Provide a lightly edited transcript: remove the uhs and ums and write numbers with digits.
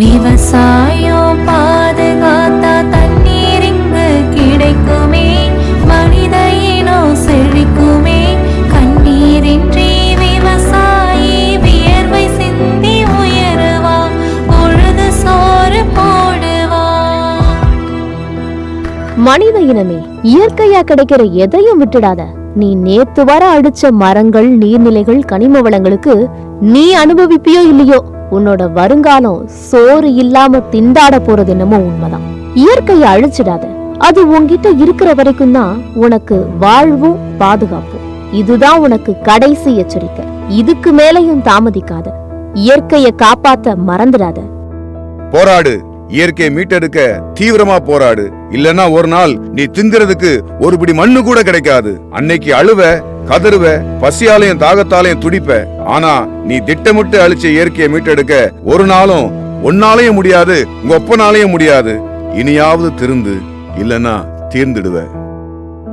விவசாயம் பாதுகாத்தா தண்ணீர் இங்கு கிடைக்குமே, மனித இனம் செழிக்குமே. கண்ணீரின்றி விவசாயி வியர்வை சிந்தி உயருவா, பொழுது சோறு போடுவா. மனித இனமே, இயற்கையா கிடைக்கிற எதையும் விட்டுடாத. நீ நேத்து வர அடிச்ச மரங்கள், நீர்நிலைகள், கனிம வளங்களுக்கு நீ அனுபவிப்பியோ இல்லையோ, உன்னோட வருங்காலம் சோறு இல்லாம திண்டாட போறது என்னமோ உண்மைதான். இயற்கையை அழிச்சிடாத. அது உன்கிட்ட இருக்கிற வரைக்கும் தான் உனக்கு வாழ்வும் பாதுகாப்பும். இதுதான் உனக்கு கடைசி எச்சரிக்கை. இதுக்கு மேலையும் தாமதிக்காத. இயற்கையை காப்பாத்த மறந்துடாத. போராடு. இயற்கையை மீட்டெடுக்க தீவிரமா போராடு. இல்லன்னா ஒரு நாள் நீ திங்கிறதுக்கு ஒரு பிடி மண்ணு கூட கிடைக்காது. அன்னைக்கு அழுவ, கதறுவ, பசியாலையும் தாகத்தாலையும் துடிப்ப. ஆனா நீ திட்டமிட்டு அழிச்ச இயற்கையை மீட்டெடுக்க ஒரு நாளும் உன்னாலையும் முடியாது, உங்க ஒப்பனாலையும் முடியாது. இனியாவது திருந்து, இல்லன்னா தீர்ந்துடுவ.